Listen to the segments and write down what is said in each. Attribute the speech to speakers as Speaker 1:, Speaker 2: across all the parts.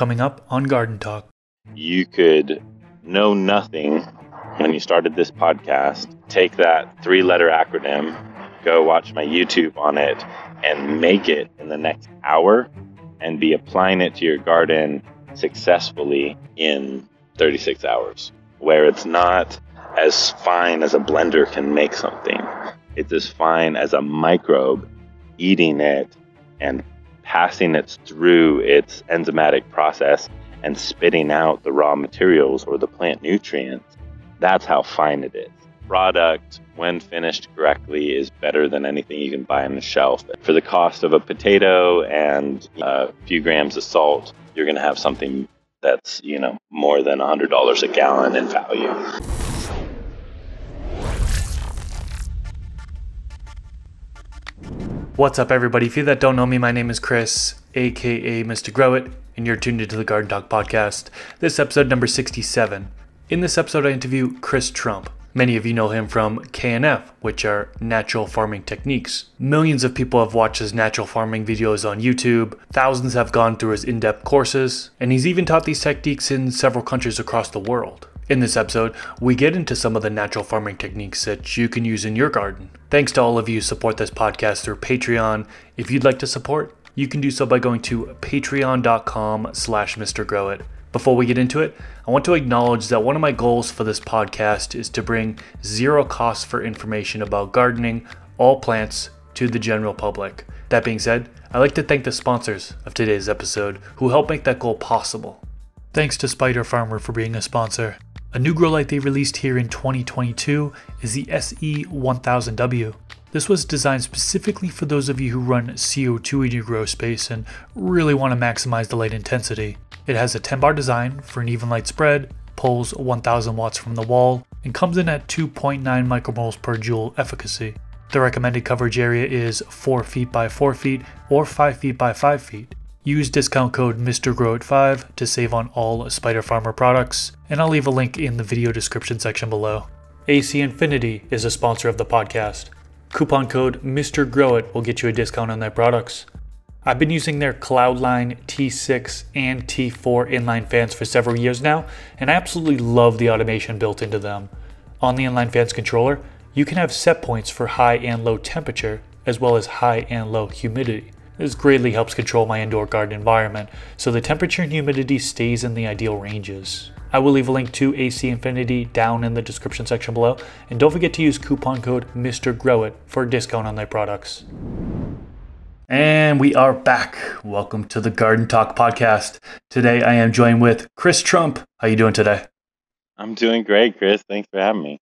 Speaker 1: coming up on Garden Talk.
Speaker 2: You could know nothing when you started this podcast, take that 3-letter acronym, go watch my YouTube on it, and make it in the next hour and be applying it to your garden successfully in 36 hours, where it's not as fine as a blender can make something. It's as fine as a microbe eating it and passing it through its enzymatic process and spitting out the raw materials or the plant nutrients. That's how fine it is. Product, when finished correctly, is better than anything you can buy on the shelf. For the cost of a potato and a few grams of salt, you're going to have something that's, more than $100 a gallon in value.
Speaker 1: What's up, everybody? If you that don't know me, my name is Chris, aka Mr. Grow It, and you're tuned into the Garden Talk podcast. This is episode number 67. In this episode, I interview Chris Trump. Many of you know him from KNF, which are natural farming techniques. Millions of people have watched his natural farming videos on YouTube. Thousands have gone through his in-depth courses, and he's even taught these techniques in several countries across the world. In this episode, we get into some of the natural farming techniques that you can use in your garden. Thanks to all of you who support this podcast through Patreon. If you'd like to support, you can do so by going to patreon.com/MrGrowIt. Before we get into it, I want to acknowledge that one of my goals for this podcast is to bring zero cost for information about gardening, all plants, to the general public. That being said, I'd like to thank the sponsors of today's episode who help make that goal possible. Thanks to Spider Farmer for being a sponsor. A new grow light they released here in 2022 is the SE1000W. This was designed specifically for those of you who run CO2 in your grow space and really want to maximize the light intensity. It has a 10-bar design for an even light spread, pulls 1000 watts from the wall, and comes in at 2.9 micromoles per joule efficacy. The recommended coverage area is 4 feet by 4 feet or 5 feet by 5 feet. Use discount code MrGrowIt5 to save on all Spider Farmer products, and I'll leave a link in the video description section below. AC Infinity is a sponsor of the podcast. Coupon code MrGrowIt will get you a discount on their products. I've been using their Cloudline T6 and T4 inline fans for several years now, and I absolutely love the automation built into them. On the inline fans controller, you can have set points for high and low temperature, as well as high and low humidity. This greatly helps control my indoor garden environment, so the temperature and humidity stays in the ideal ranges. I will leave a link to AC Infinity down in the description section below, and don't forget to use coupon code MrGrowIt for a discount on their products. And we are back. Welcome to the Garden Talk podcast. Today I am joined with Chris Trump. How you doing today?
Speaker 2: I'm doing great, Chris. Thanks for having me.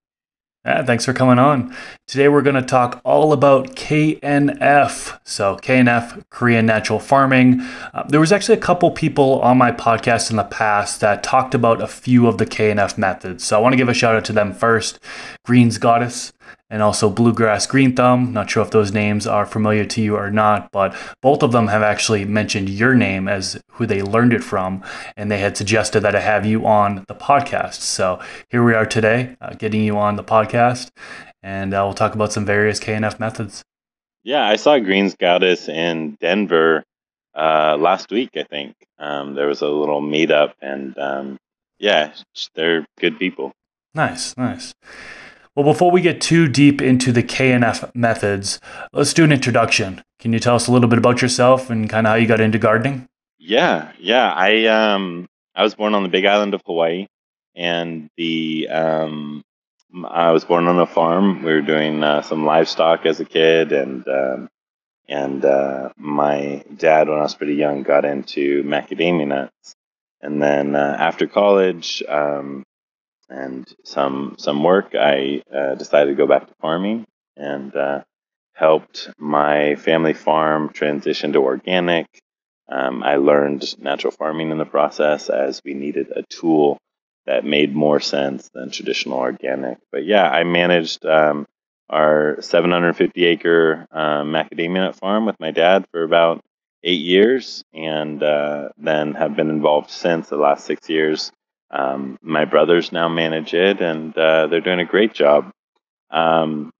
Speaker 1: Thanks for coming on. Today we're going to talk all about KNF. So KNF, Korean Natural Farming. There was actually a couple people on my podcast in the past that talked about a few of the KNF methods. So I want to give a shout out to them first. Green's Goddess and also Bluegrass Green Thumb. Not sure if those names are familiar to you or not, but both of them have actually mentioned your name as who they learned it from, and they had suggested that I have you on the podcast. So here we are today, getting you on the podcast, and we'll talk about some various KNF methods.
Speaker 2: Yeah, I saw Green's Goddess in Denver last week, I think. There was a little meetup, and they're good people.
Speaker 1: Nice. Well, before we get too deep into the KNF methods, let's do an introduction. Can you tell us a little bit about yourself and kind of how you got into gardening?
Speaker 2: Yeah. I was born on the Big Island of Hawaii, and I was born on a farm. We were doing some livestock as a kid, and my dad, when I was pretty young, got into macadamia nuts, and then after college. And some work, I decided to go back to farming and helped my family farm transition to organic. I learned natural farming in the process as we needed a tool that made more sense than traditional organic. But yeah, I managed our 750-acre macadamia nut farm with my dad for about 8 years, and then have been involved since the last 6 years. My brothers now manage it, and they're doing a great job. But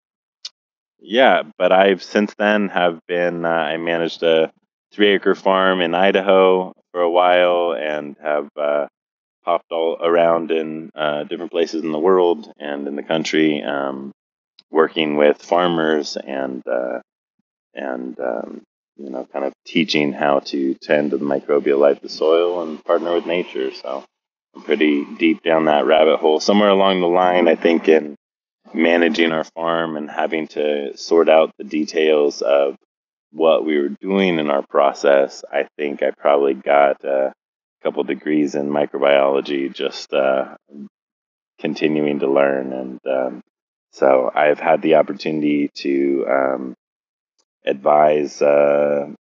Speaker 2: I've since then have been, I managed a 3-acre farm in Idaho for a while and have popped all around in different places in the world and in the country, working with farmers and kind of teaching how to tend to the microbial life of the soil and partner with nature. So I'm pretty deep down that rabbit hole. Somewhere along the line, I think in managing our farm and having to sort out the details of what we were doing in our process, I think I probably got a couple degrees in microbiology, just continuing to learn. And so I've had the opportunity to advise a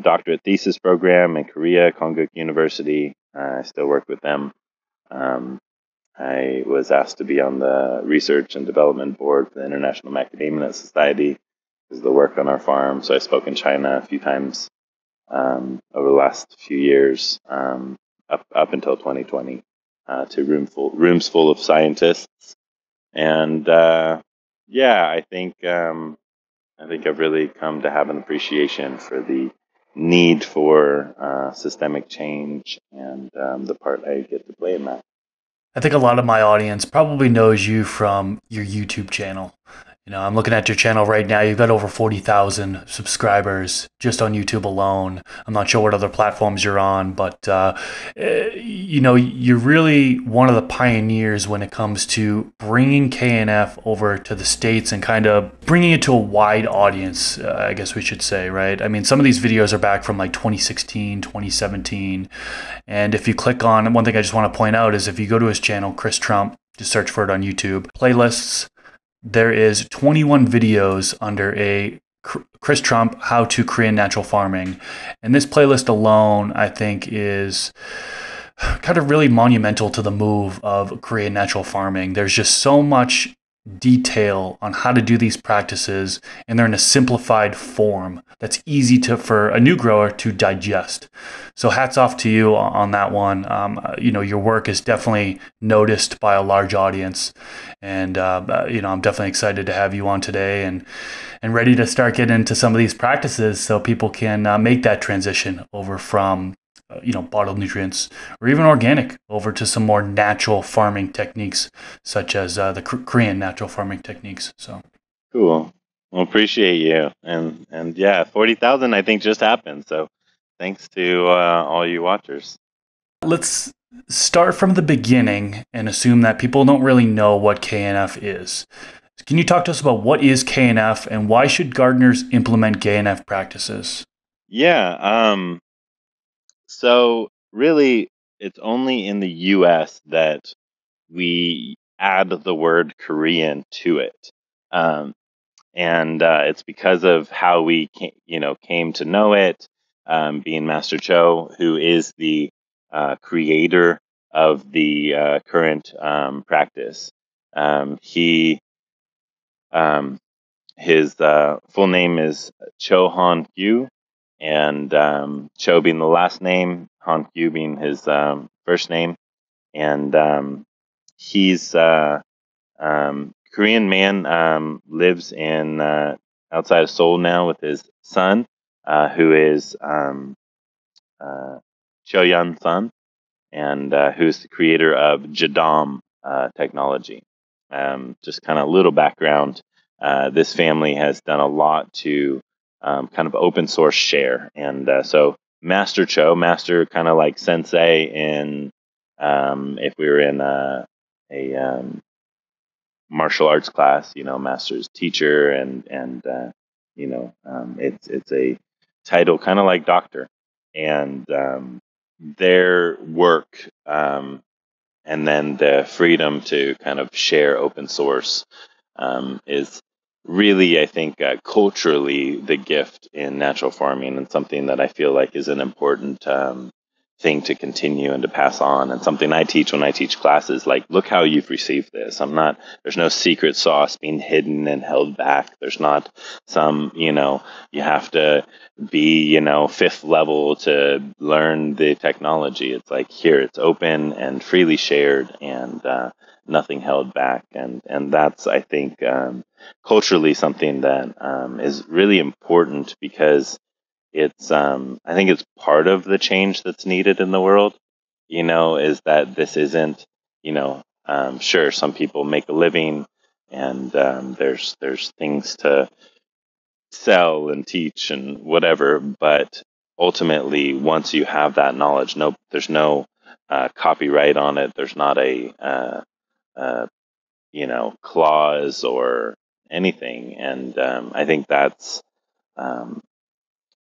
Speaker 2: doctorate thesis program in Korea, Konkuk University. I still work with them. I was asked to be on the research and development board for the International Macadamia Society because of the work on our farm. So I spoke in China a few times over the last few years, up until 2020, to rooms full of scientists. And I think I've really come to have an appreciation for the need for systemic change and the part I get to play in that.
Speaker 1: I think a lot of my audience probably knows you from your YouTube channel. I'm looking at your channel right now. You've got over 40,000 subscribers just on YouTube alone. I'm not sure what other platforms you're on, but you're really one of the pioneers when it comes to bringing KNF over to the States and kind of bringing it to a wide audience, I guess we should say, right? I mean, some of these videos are back from like 2016, 2017. And if you click on, one thing I just want to point out is if you go to his channel, Chris Trump, just search for it on YouTube, playlists, there is 21 videos under a Chris Trump, How to Korean Natural Farming. And this playlist alone, I think, is kind of really monumental to the move of Korean natural farming. There's just so much detail on how to do these practices, and they're in a simplified form that's easy for a new grower to digest. So hats off to you on that one. Your work is definitely noticed by a large audience, and I'm definitely excited to have you on today and ready to start getting into some of these practices so people can make that transition over from bottled nutrients or even organic over to some more natural farming techniques, such as the Korean natural farming techniques. So
Speaker 2: cool. Well, appreciate you. And yeah, 40,000 I think just happened. So thanks to all you watchers.
Speaker 1: Let's start from the beginning and assume that people don't really know what KNF is. Can you talk to us about what is KNF and why should gardeners implement KNF practices?
Speaker 2: Yeah. So really, it's only in the U.S. that we add the word Korean to it. And it's because of how we came to know it, being Master Cho, who is the creator of the current practice. His full name is Cho Han Kyu, and Cho being the last name, Han Kyu being his first name, and he's Korean man, lives in outside of Seoul now with his son, who is Cho Yun Sun, and who's the creator of Jadam technology. Just kind of little background. This family has done a lot to kind of open source share, and so Master Cho, master kind of like sensei in if we were in a martial arts class, master's teacher, and it's a title kind of like doctor, and their work and then the freedom to kind of share open source is really, I think, culturally the gift in natural farming, and something that I feel like is an important thing to continue and to pass on, and something I teach when I teach classes. Like, look how you've received this. There's no secret sauce being hidden and held back. There's not some, you have to be, fifth level to learn the technology. It's like, here, it's open and freely shared, and nothing held back. And that's, I think, culturally something that is really important, because it's I think it's part of the change that's needed in the world, is that this isn't, sure, some people make a living, and there's things to sell and teach and whatever, but ultimately, once you have that knowledge, there's no copyright on it. There's not a uh, clause or anything, and I think that's um,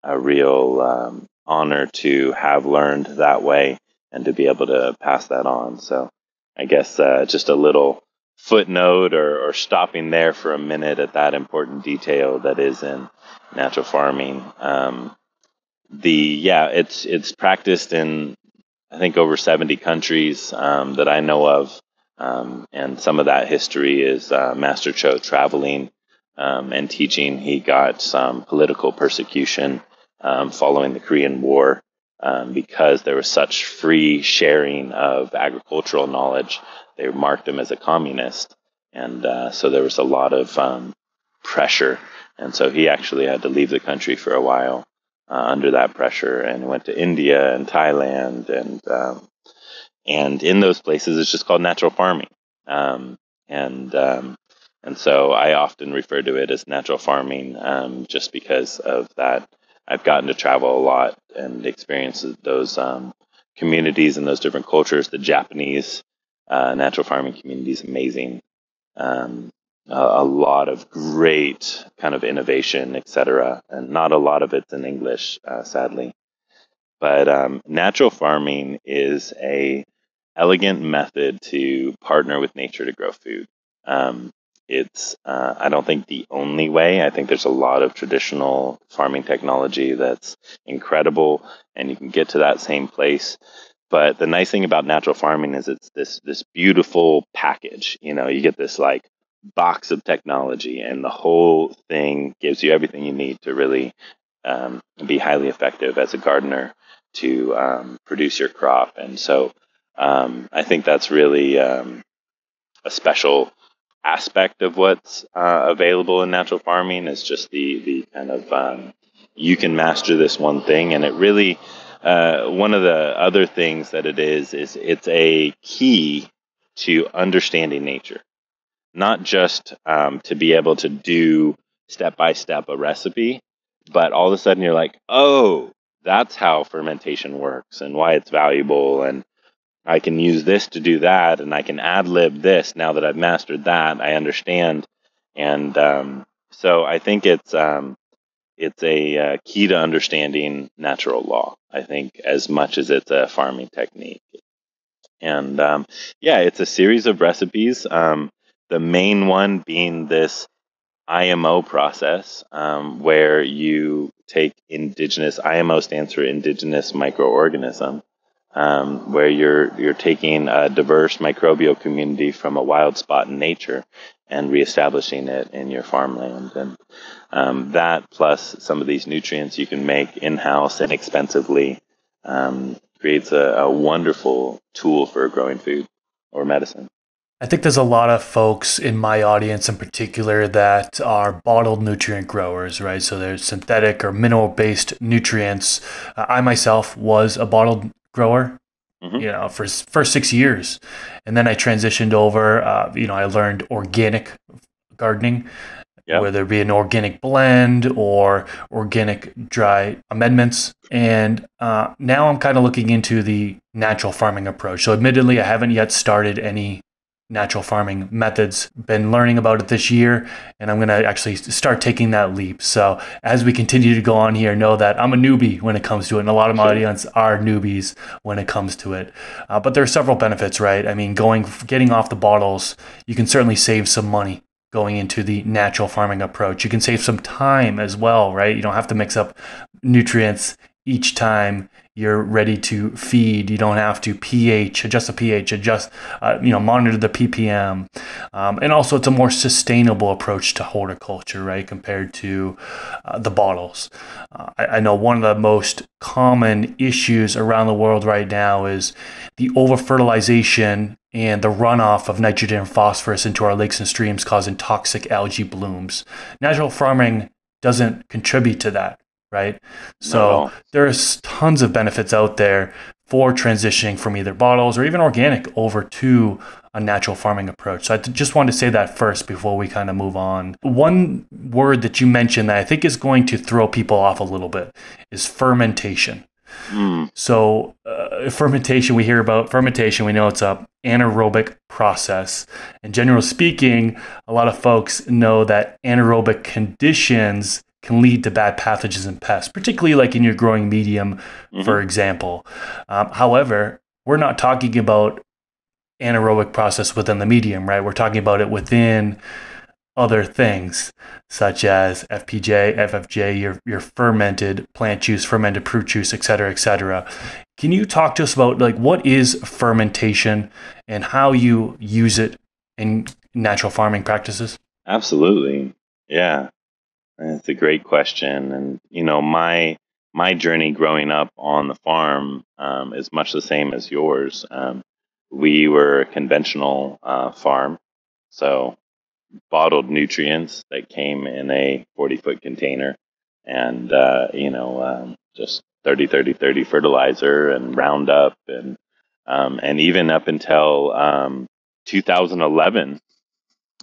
Speaker 2: a real honor to have learned that way and to be able to pass that on. So I guess just a little footnote or stopping there for a minute at that important detail that is in natural farming. It's practiced in, I think, over 70 countries that I know of. And some of that history is Master Cho traveling and teaching. He got some political persecution following the Korean War because there was such free sharing of agricultural knowledge. They marked him as a communist. And so there was a lot of pressure. And so he actually had to leave the country for a while under that pressure, and went to India and Thailand, and in those places it's just called natural farming, and so I often refer to it as natural farming, just because of that. I've gotten to travel a lot and experience those communities and those different cultures. The Japanese natural farming community is amazing. A lot of great kind of innovation, etc., and not a lot of it's in English, sadly. But natural farming is a elegant method to partner with nature to grow food. It's I don't think the only way. I think there's a lot of traditional farming technology that's incredible, and you can get to that same place. But the nice thing about natural farming is it's this beautiful package. You get this like box of technology, and the whole thing gives you everything you need to really be highly effective as a gardener to produce your crop. And so I think that's really a special aspect of what's available in natural farming, is just the kind of you can master this one thing. And it really, one of the other things that it is it's a key to understanding nature. Not just to be able to do step by step a recipe, but all of a sudden you're like, oh, that's how fermentation works and why it's valuable. And I can use this to do that, and I can ad lib this now that I've mastered that. I understand. And so I think it's a key to understanding natural law, I think, as much as it's a farming technique. And it's a series of recipes. The main one being this IMO process, where you take indigenous. IMO stands for Indigenous Microorganism, where you're taking a diverse microbial community from a wild spot in nature and reestablishing it in your farmland. And that, plus some of these nutrients you can make in-house inexpensively, creates a wonderful tool for growing food or medicine.
Speaker 1: I think there's a lot of folks in my audience in particular that are bottled nutrient growers, right? So there's synthetic or mineral-based nutrients. I myself was a bottled grower, for 6 years. And then I transitioned over, I learned organic gardening, whether it be an organic blend or organic dry amendments. And now I'm kind of looking into the natural farming approach. So admittedly, I haven't yet started any natural farming methods. Been learning about it this year, and I'm going to actually start taking that leap. So as we continue to go on here, know that I'm a newbie when it comes to it, and a lot of my audience are newbies when it comes to it. But there are several benefits, right? I mean, getting off the bottles, you can certainly save some money going into the natural farming approach. You can save some time as well, right? You don't have to mix up nutrients each time you're ready to feed. You don't have to adjust the pH, monitor the ppm. And also it's a more sustainable approach to horticulture, right, compared to the bottles. I know one of the most common issues around the world right now is the over-fertilization and the runoff of nitrogen and phosphorus into our lakes and streams, causing toxic algae blooms. Natural farming doesn't contribute to that. right?
Speaker 2: Not at
Speaker 1: So
Speaker 2: all.
Speaker 1: there's tons of benefits out there for transitioning from either bottles or even organic over to a natural farming approach. So I just wanted to say that first before we kind of move on. One word that you mentioned that I think is going to throw people off a little bit is fermentation. So fermentation, we hear about fermentation, we know it's a anaerobic process. And generally speaking, a lot of folks know that anaerobic conditions can lead to bad pathogens and pests, particularly like in your growing medium, for example. However, we're not talking about anaerobic process within the medium, right? We're talking about it within other things such as FPJ, FFJ, your fermented plant juice, fermented fruit juice, et cetera, et cetera. Can you talk to us about like what is fermentation and how you use it in natural farming practices?
Speaker 2: Absolutely. Yeah. That's a great question. And, my journey growing up on the farm is much the same as yours. We were a conventional farm. So bottled nutrients that came in a 40-foot container and, just 30, 30, 30 fertilizer and Roundup. And even up until 2011,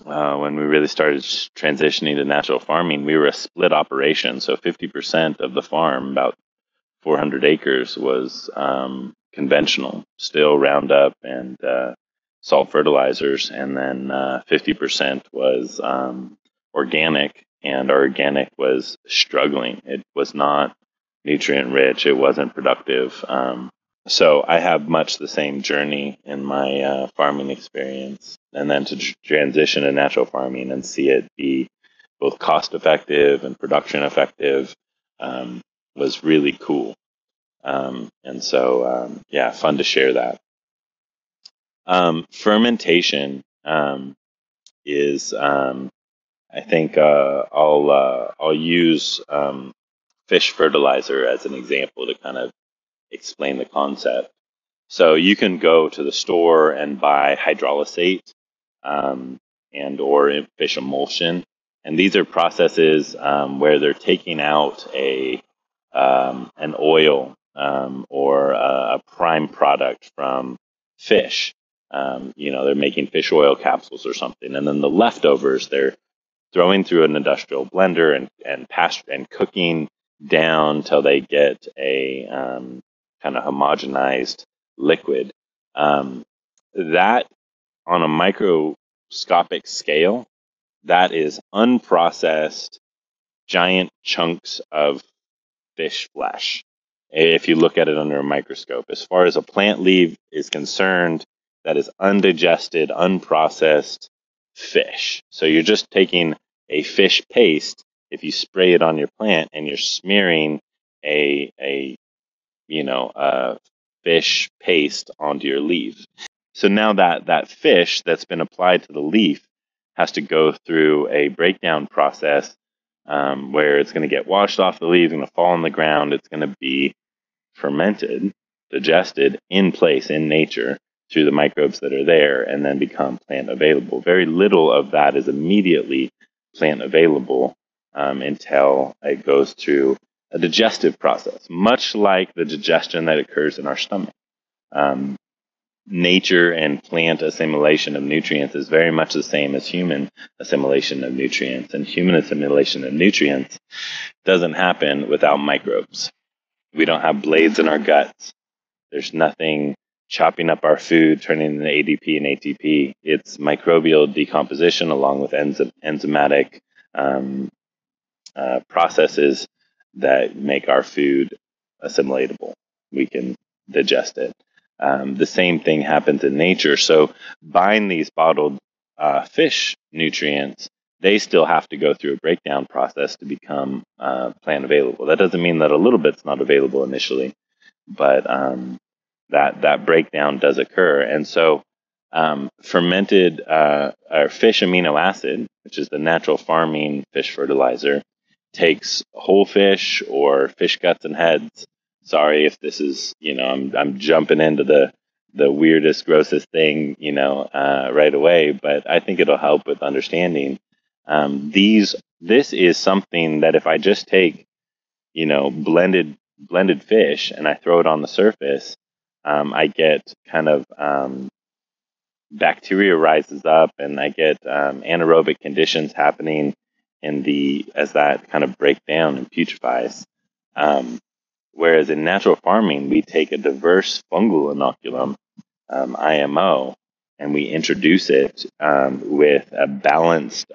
Speaker 2: when we really started transitioning to natural farming, we were a split operation. So 50% of the farm, about 400 acres, was conventional, still Roundup and salt fertilizers, and then 50% was organic, and our organic was struggling. It was not nutrient rich. It wasn't productive. So I have much the same journey in my farming experience, and then to transition to natural farming and see it be both cost effective and production effective was really cool. And so, fun to share that. Fermentation is, I think, I'll use fish fertilizer as an example to kind of explain the concept. So you can go to the store and buy hydrolysate and or fish emulsion, and these are processes where they're taking out an oil or a prime product from fish. They're making fish oil capsules or something, and then the leftovers they're throwing through an industrial blender and cooking down till they get a kind of homogenized liquid. That on a microscopic scale, that is unprocessed giant chunks of fish flesh. If you look at it under a microscope, as far as a plant leaf is concerned, that is undigested, unprocessed fish. So you're just taking a fish paste. If you spray it on your plant and you're smearing a fish paste onto your leaf. So now that fish that's been applied to the leaf has to go through a breakdown process where it's going to get washed off the leaf, it's going to fall on the ground, it's going to be fermented, digested in place in nature through the microbes that are there, and then become plant available. Very little of that is immediately plant available until it goes through a digestive process, much like the digestion that occurs in our stomach. Nature and plant assimilation of nutrients is very much the same as human assimilation of nutrients. And human assimilation of nutrients doesn't happen without microbes. We don't have blades in our guts. There's nothing chopping up our food, turning into ADP and ATP. It's microbial decomposition along with enzymatic processes that make our food assimilatable. We can digest it. The same thing happens in nature. So buying these bottled fish nutrients, they still have to go through a breakdown process to become plant available. That doesn't mean that a little bit's not available initially, but that breakdown does occur. And so fermented or fish amino acid, which is the natural farming fish fertilizer, takes whole fish or fish guts and heads. Sorry if this is, I'm jumping into the weirdest, grossest thing, right away, but I think it'll help with understanding. This is something that if I just take, blended fish and I throw it on the surface, I get kind of bacteria rises up, and I get anaerobic conditions happening as that kind of breaks down and putrefies. Whereas in natural farming, we take a diverse fungal inoculum, IMO, and we introduce it with a balanced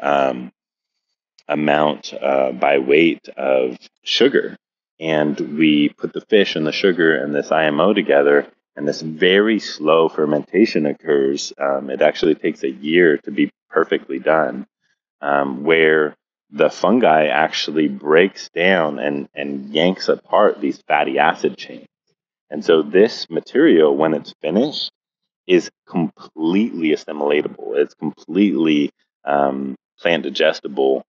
Speaker 2: amount by weight of sugar. And we put the fish and the sugar and this IMO together, and this very slow fermentation occurs. It actually takes a year to be perfectly done, where the fungi actually breaks down and yanks apart these fatty acid chains. And so this material, when it's finished, is completely assimilatable. It's completely plant digestible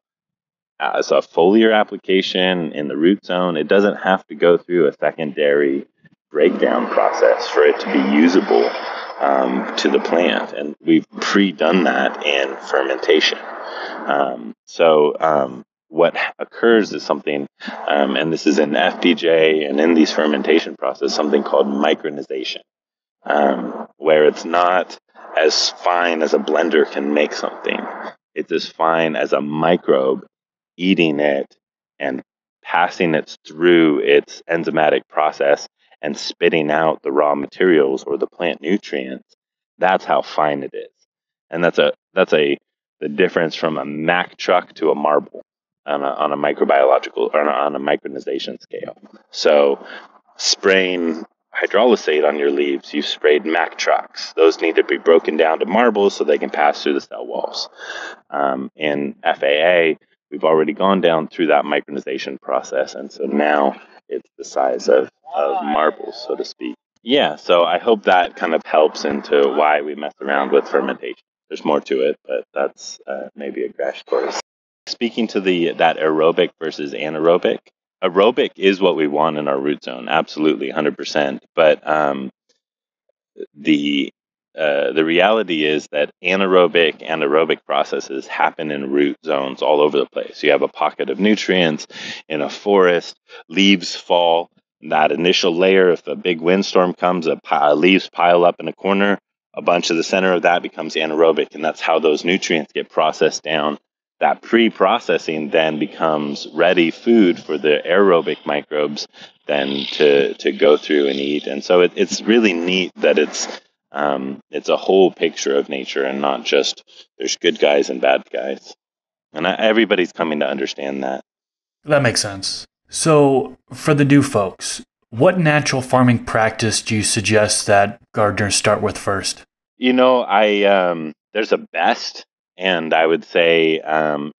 Speaker 2: as a foliar application in the root zone. It doesn't have to go through a secondary breakdown process for it to be usable to the plant. And we've pre-done that in fermentation. What occurs is something, and this is in FDJ and in these fermentation processes, something called micronization, where it's not as fine as a blender can make something. It's as fine as a microbe eating it and passing it through its enzymatic process and spitting out the raw materials or the plant nutrients. That's how fine it is. And that's the difference from a Mack truck to a marble on a microbiological or on a micronization scale. So spraying hydrolysate on your leaves, you've sprayed Mack trucks. Those need to be broken down to marbles so they can pass through the cell walls. In FAA, we've already gone down through that micronization process, and so now it's the size of marbles, so to speak. Yeah, so I hope that kind of helps into why we mess around with fermentation. There's more to it, but that's maybe a crash course. Speaking to that aerobic versus anaerobic, aerobic is what we want in our root zone, absolutely, 100%. But the reality is that anaerobic processes happen in root zones all over the place. You have a pocket of nutrients in a forest, leaves fall. That initial layer, if a big windstorm comes, leaves pile up in a corner. A bunch of the center of that becomes anaerobic, and that's how those nutrients get processed down. That pre-processing then becomes ready food for the aerobic microbes then to go through and eat. And so it's really neat that it's a whole picture of nature and not just there's good guys and bad guys. And everybody's coming to understand that.
Speaker 1: That makes sense. So for the new folks, what natural farming practice do you suggest that gardeners start with first?
Speaker 2: There's a best, and I would say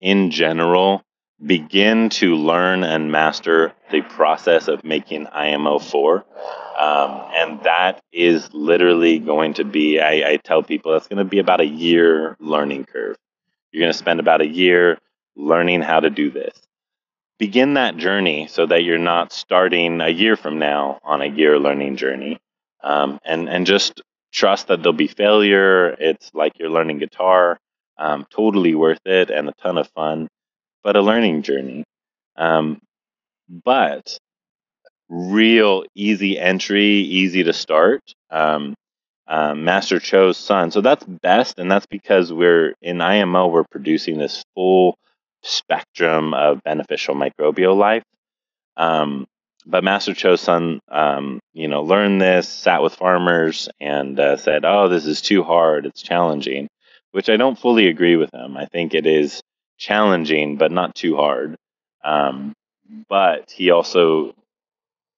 Speaker 2: in general, begin to learn and master the process of making IMO4. And that is literally going to be, I tell people, that's going to be about a year learning curve. You're going to spend about a year learning how to do this. Begin that journey so that you're not starting a year from now on a year learning journey. And just trust that there'll be failure. It's like you're learning guitar. Totally worth it and a ton of fun, but a learning journey. But real easy entry, easy to start. Master Cho's son. So that's best, and that's because we're in IMO, we're producing this full spectrum of beneficial microbial life. But Master Cho's son, learned this, sat with farmers, and said, "Oh, this is too hard. It's challenging," which I don't fully agree with him. I think it is challenging, but not too hard. But he also,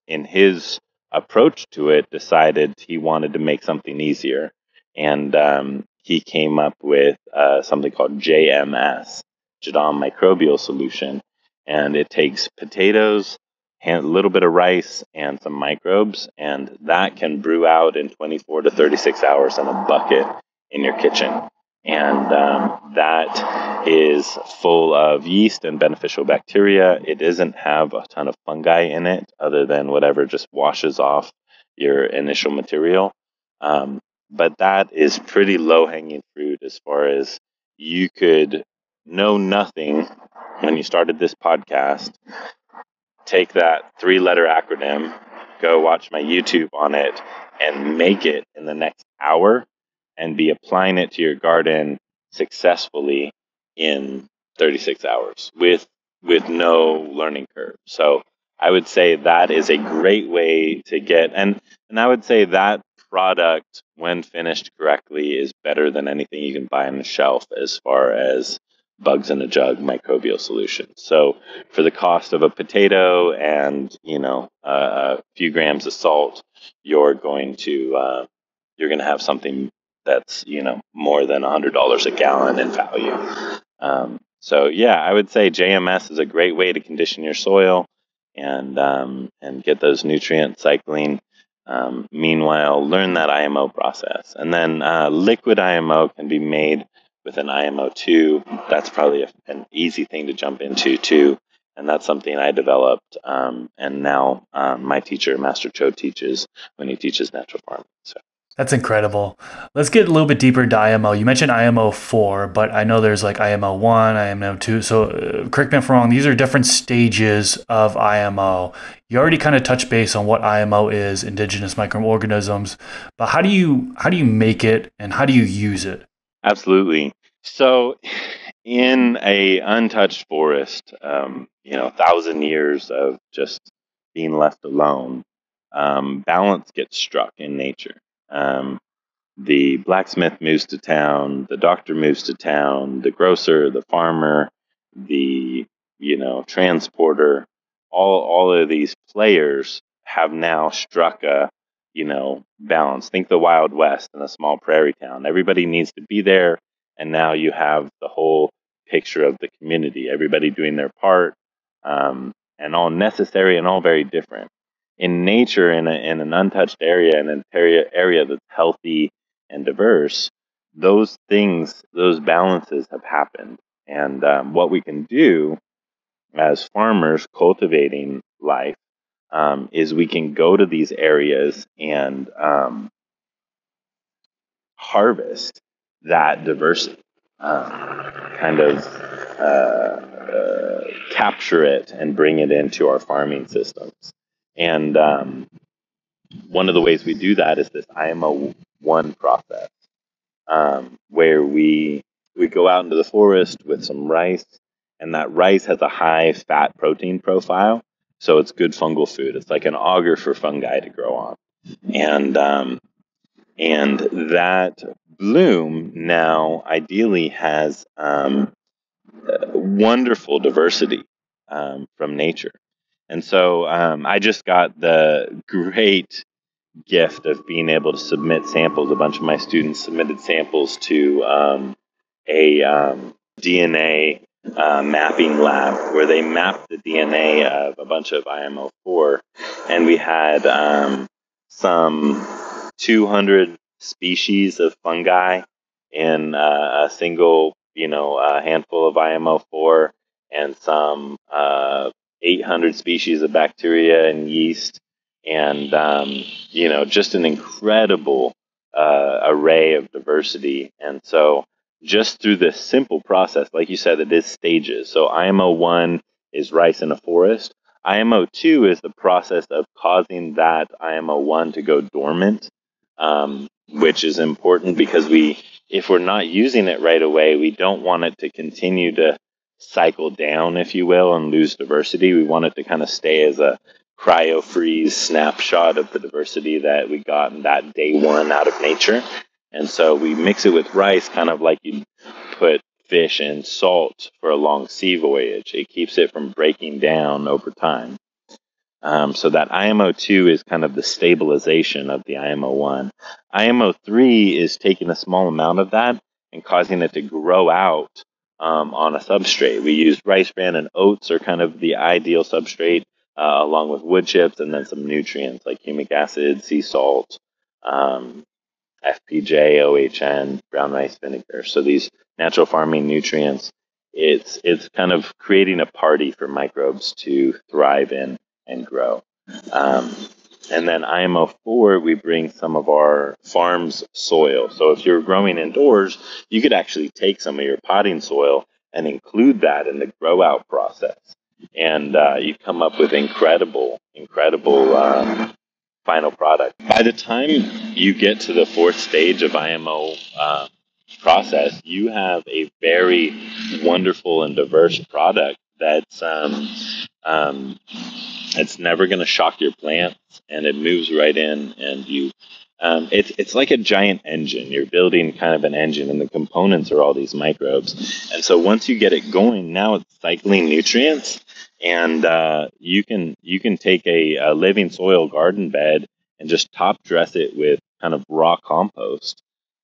Speaker 2: in his approach to it, decided he wanted to make something easier. And he came up with something called JMS, Jadam Microbial Solution. And it takes potatoes, a little bit of rice, and some microbes. And that can brew out in 24 to 36 hours in a bucket in your kitchen. And that is full of yeast and beneficial bacteria. It doesn't have a ton of fungi in it other than whatever just washes off your initial material. But that is pretty low-hanging fruit as far as you could know nothing when you started this podcast take that 3-letter acronym, go watch my YouTube on it, and make it in the next hour and be applying it to your garden successfully in 36 hours with no learning curve. So I would say that is a great way to get, and I would say that product, when finished correctly, is better than anything you can buy on the shelf as far as bugs in a jug microbial solutions. So for the cost of a potato and a few grams of salt, you're going to have something that's more than $100 a gallon in value. So yeah, I would say JMS is a great way to condition your soil and get those nutrient cycling. Meanwhile, learn that IMO process, and then liquid IMO can be made with an IMO2. That's probably an easy thing to jump into too, and that's something I developed. And now my teacher, Master Cho, teaches when he teaches natural farming. So.
Speaker 1: That's incredible. Let's get a little bit deeper into IMO. You mentioned IMO 4, but I know there's like IMO 1, IMO 2. So correct me if I'm wrong, these are different stages of IMO. You already kind of touched base on what IMO is, Indigenous Microorganisms, but how do you make it and how do you use it?
Speaker 2: Absolutely. So in a untouched forest, 1,000 years of just being left alone, balance gets struck in nature. The blacksmith moves to town, the doctor moves to town, the grocer, the farmer, the transporter, all of these players have now struck a balance. Think the Wild West in a small prairie town. Everybody needs to be there, and now you have the whole picture of the community. Everybody doing their part, and all necessary and all very different. In nature, in an untouched area, in an area that's healthy and diverse, those things, those balances have happened. And what we can do as farmers cultivating life is we can go to these areas and harvest that diversity, capture it and bring it into our farming systems. And one of the ways we do that is this IMO 1 process, where we go out into the forest with some rice, and that rice has a high fat protein profile, so it's good fungal food. It's like an auger for fungi to grow on, and that bloom now ideally has wonderful diversity from nature. And so I just got the great gift of being able to submit samples. A bunch of my students submitted samples to a DNA mapping lab where they mapped the DNA of a bunch of IMO4, and we had some 200 species of fungi in a single handful of IMO4, and some 800 species of bacteria and yeast, and just an incredible array of diversity. And so just through this simple process, like you said, it is stages. So IMO 1 is rice in a forest. IMO 2 is the process of causing that IMO 1 to go dormant, which is important because if we're not using it right away, we don't want it to continue to cycle down, if you will, and lose diversity. We want it to kind of stay as a cryo-freeze snapshot of the diversity that we got in that day one out of nature. And so we mix it with rice, kind of like you put fish in salt for a long sea voyage. It keeps it from breaking down over time. So that IMO 2 is kind of the stabilization of the IMO 1. IMO 3 is taking a small amount of that and causing it to grow out on a substrate. We use rice bran and oats are kind of the ideal substrate, along with wood chips, and then some nutrients like humic acid, sea salt, FPJ, OHN, brown rice vinegar. So these natural farming nutrients, it's kind of creating a party for microbes to thrive in and grow. And then IMO 4, we bring some of our farm's soil. So if you're growing indoors, you could actually take some of your potting soil and include that in the grow out process. and you come up with incredible final product. By the time you get to the fourth stage of IMO process, you have a very wonderful and diverse product that's it's never going to shock your plants, and it moves right in, and you it's like a giant engine. You're building kind of an engine, and the components are all these microbes. And so once you get it going, now it's cycling nutrients, and you can take a living soil garden bed and just top dress it with kind of raw compost,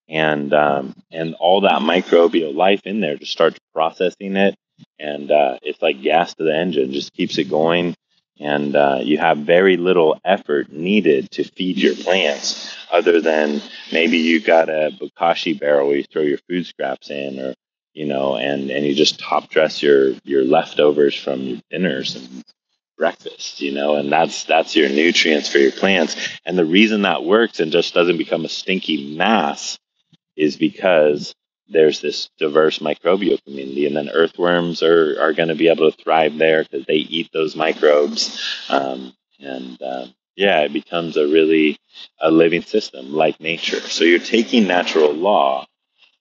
Speaker 2: and all that microbial life in there just starts processing it, and it's like gas to the engine, just keeps it going. And you have very little effort needed to feed your plants, other than maybe you got a bokashi barrel where you throw your food scraps in, or and you just top dress your leftovers from your dinners and breakfast, and that's your nutrients for your plants. And the reason that works and just doesn't become a stinky mass is because there's this diverse microbial community, and then earthworms are going to be able to thrive there because they eat those microbes, it becomes a living system like nature. So you're taking natural law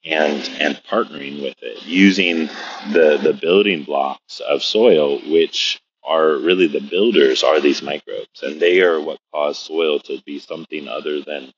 Speaker 2: and partnering with it, using the building blocks of soil, which are really the builders, are these microbes, and they are what cause soil to be something other than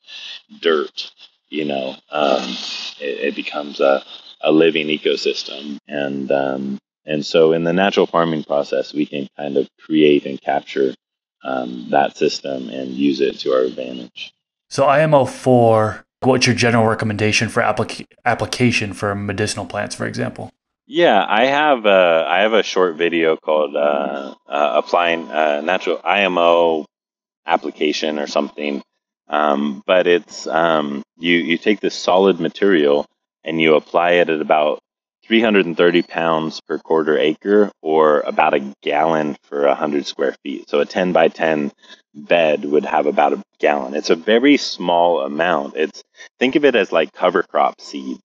Speaker 2: dirt. It becomes a living ecosystem, and so in the natural farming process, we can kind of create and capture that system and use it to our advantage.
Speaker 1: So IMO 4, what's your general recommendation for application for medicinal plants, for example?
Speaker 2: Yeah, I have a short video called applying natural IMO application or something. But it's you take this solid material and you apply it at about 330 pounds per quarter acre, or about a gallon for 100 square feet. So a 10 by 10 bed would have about a gallon. It's a very small amount. Think of it as like cover crop seed.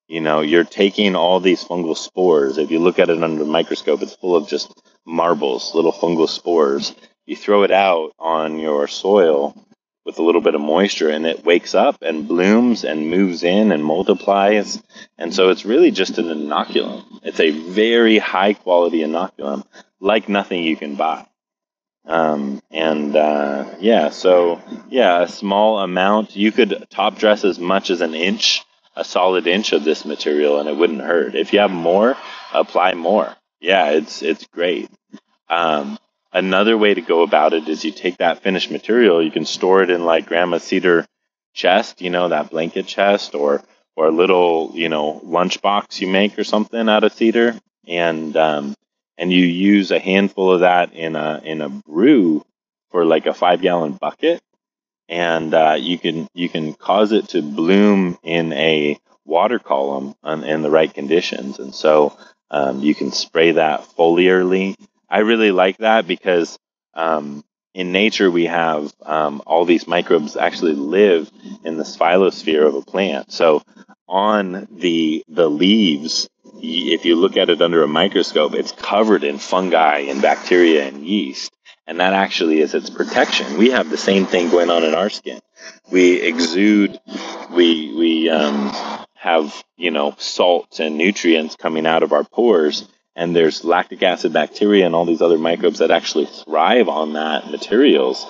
Speaker 2: You're taking all these fungal spores. If you look at it under the microscope, it's full of just marbles, little fungal spores. You throw it out on your soil with a little bit of moisture, and it wakes up and blooms and moves in and multiplies. And so it's really just an inoculum. It's a very high quality inoculum, like nothing you can buy. A small amount. You could top dress as much as an inch, a solid inch of this material, and it wouldn't hurt. If you have more, apply more. Yeah, it's great. Another way to go about it is you take that finished material, you can store it in like grandma's cedar chest, that blanket chest, or a little, lunchbox you make or something out of cedar, and you use a handful of that in a brew for like a 5-gallon bucket, and you can cause it to bloom in a water column in the right conditions, and so you can spray that foliarly. I really like that because in nature we have all these microbes actually live in the sphelosphere of a plant. So on the leaves, if you look at it under a microscope, it's covered in fungi and bacteria and yeast, and that actually is its protection. We have the same thing going on in our skin. We exude, we have salts and nutrients coming out of our pores. And there's lactic acid bacteria and all these other microbes that actually thrive on that materials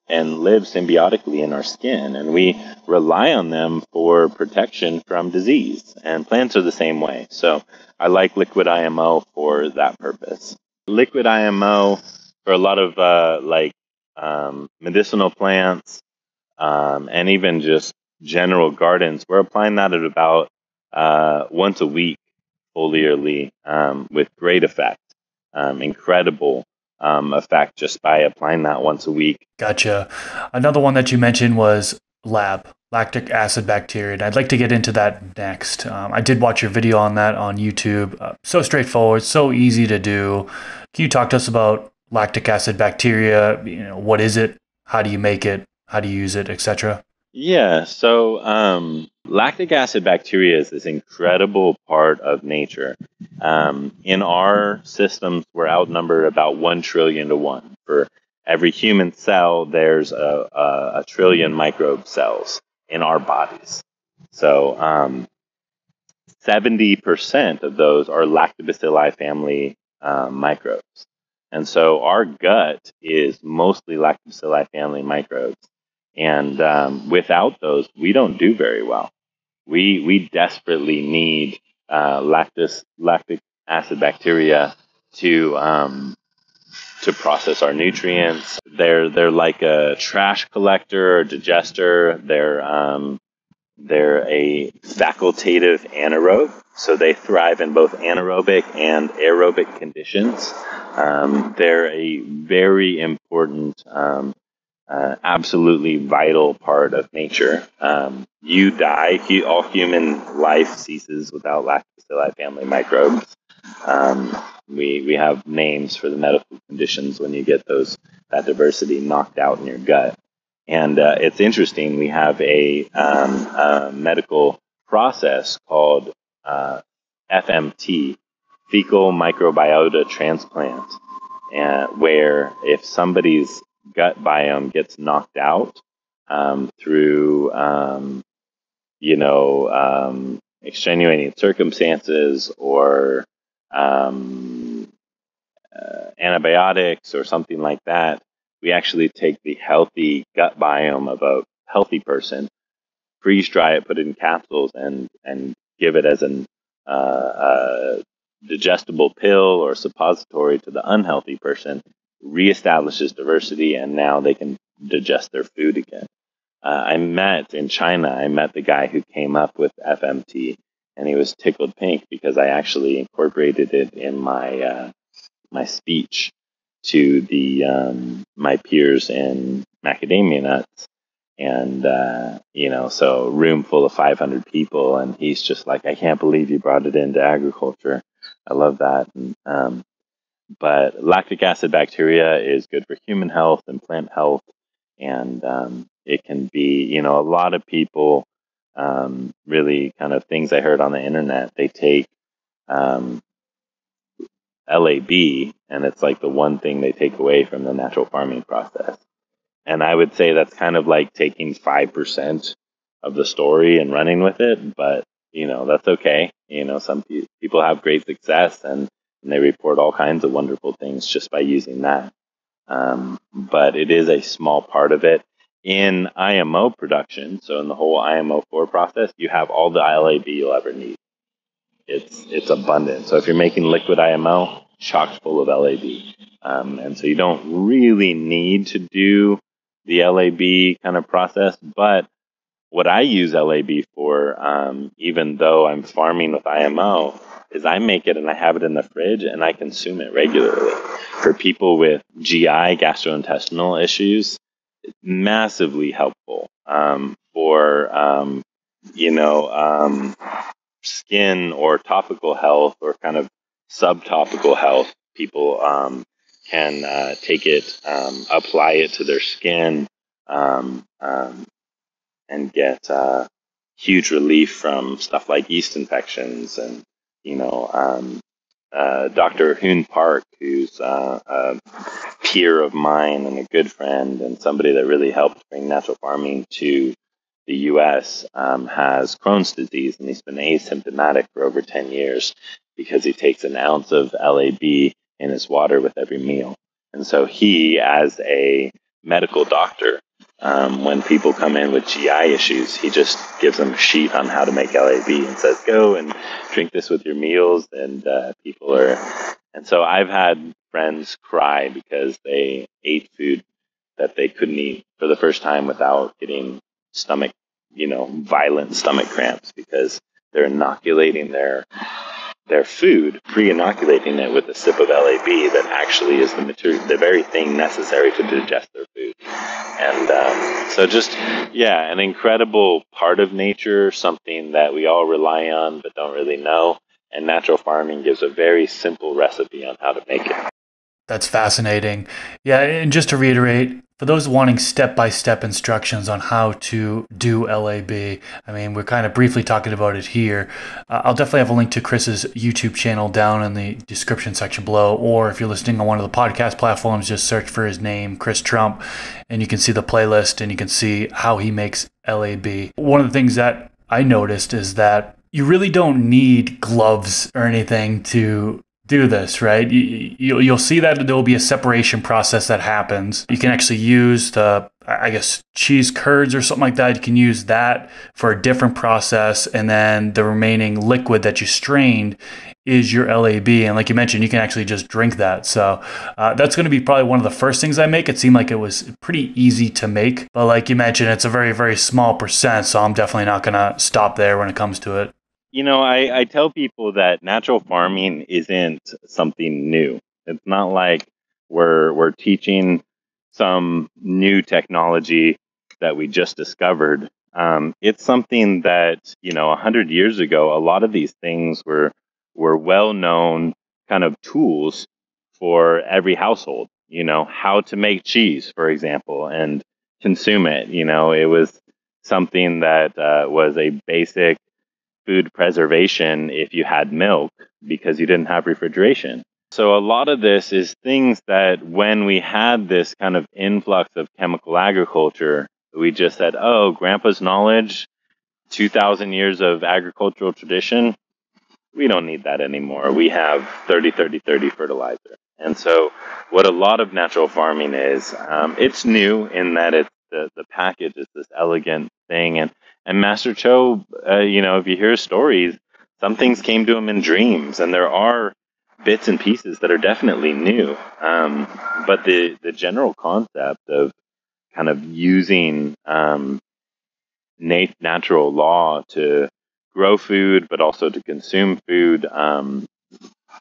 Speaker 2: and live symbiotically in our skin. And we rely on them for protection from disease. And plants are the same way. So I like liquid IMO for that purpose. Liquid IMO for a lot of medicinal plants and even just general gardens, we're applying that at about once a week. Foliarly, with great effect, incredible effect just by applying that once a week.
Speaker 1: Gotcha. Another one that you mentioned was lactic acid bacteria, and I'd like to get into that next. I did watch your video on that on YouTube. So straightforward, so easy to do. Can you talk to us about lactic acid bacteria? What is it? How do you make it? How do you use it, etc.?
Speaker 2: Yeah, so Lactic acid bacteria is this incredible part of nature. In our systems, we're outnumbered about 1 trillion to 1. For every human cell, there's a trillion microbe cells in our bodies. So 70% of those are Lactobacilli family microbes. And so our gut is mostly Lactobacilli family microbes. And without those, we don't do very well. We desperately need lactic acid bacteria to process our nutrients. They're like a trash collector or digester. They're a facultative anaerobe, so they thrive in both anaerobic and aerobic conditions. They're a very important, absolutely vital part of nature. You die, all human life ceases without Lactobacilli family microbes. We have names for the medical conditions when you get that diversity knocked out in your gut. And it's interesting, we have a medical process called FMT, fecal microbiota transplant, where if somebody's gut biome gets knocked out through, extenuating circumstances or antibiotics or something like that, we actually take the healthy gut biome of a healthy person, freeze dry it, put it in capsules, and give it as a digestible pill or suppository to the unhealthy person, reestablishes diversity, and now they can digest their food again. In China, I met the guy who came up with FMT, and he was tickled pink because I actually incorporated it in my speech to my peers in macadamia nuts, and so room full of 500 people, and he's just like, I can't believe you brought it into agriculture. I love that. But lactic acid bacteria is good for human health and plant health, and it can be, a lot of people, really kind of things I heard on the internet, they take LAB, and it's like the one thing they take away from the natural farming process. And I would say that's kind of like taking 5% of the story and running with it, but that's okay. Some people have great success and they report all kinds of wonderful things just by using that. But it is a small part of it. In IMO production, so in the whole IMO4 process, you have all the LAB you'll ever need. It's abundant. So if you're making liquid IMO, chock full of LAB. And so you don't really need to do the LAB kind of process. But what I use LAB for, even though I'm farming with IMO, is I make it and I have it in the fridge and I consume it regularly. For people with GI, gastrointestinal issues, it's massively helpful. For skin or topical health or kind of subtopical health, people can take it, apply it to their skin, and get huge relief from stuff like yeast infections. And Dr. Hoon Park, who's a peer of mine and a good friend and somebody that really helped bring natural farming to the U.S., has Crohn's disease, and he's been asymptomatic for over 10 years because he takes an ounce of LAB in his water with every meal. And so he, as a medical doctor, when people come in with GI issues, he just gives them a sheet on how to make LAB and says, go and drink this with your meals. And and so I've had friends cry because they ate food that they couldn't eat for the first time without getting violent stomach cramps, because they're inoculating their food, pre-inoculating it with a sip of LAB that actually is the very thing necessary to digest their food. And so just, an incredible part of nature, something that we all rely on but don't really know. And natural farming gives a very simple recipe on how to make it.
Speaker 1: That's fascinating. Yeah, and just to reiterate, For those wanting step-by-step instructions on how to do LAB, I mean, we're kind of briefly talking about it here. I'll definitely have a link to Chris's YouTube channel down in the description section below, or if you're listening on one of the podcast platforms, just search for his name, Chris Trump, and you can see the playlist and you can see how he makes LAB. One of the things that I noticed is that you really don't need gloves or anything to do this, right? You'll see that there will be a separation process that happens. You can actually use cheese curds or something like that. You can use that for a different process, and then the remaining liquid that you strained is your LAB. And like you mentioned, you can actually just drink that. So that's going to be probably one of the first things I make. It seemed like it was pretty easy to make, but like you mentioned, it's a very, very small percent. So I'm definitely not going to stop there when it comes to it.
Speaker 2: I tell people that natural farming isn't something new. It's not like we're teaching some new technology that we just discovered. It's something that, 100 years ago, a lot of these things were well-known kind of tools for every household. How to make cheese, for example, and consume it. It was something that was a basic food preservation if you had milk because you didn't have refrigeration. So a lot of this is things that when we had this kind of influx of chemical agriculture, we just said, oh, grandpa's knowledge, 2,000 years of agricultural tradition, we don't need that anymore. We have 30-30-30 fertilizer. And so what a lot of natural farming is, it's new in that it's the package is this elegant thing. And Master Cho, if you hear stories, some things came to him in dreams, and there are bits and pieces that are definitely new. But the general concept of kind of using natural law to grow food, but also to consume food,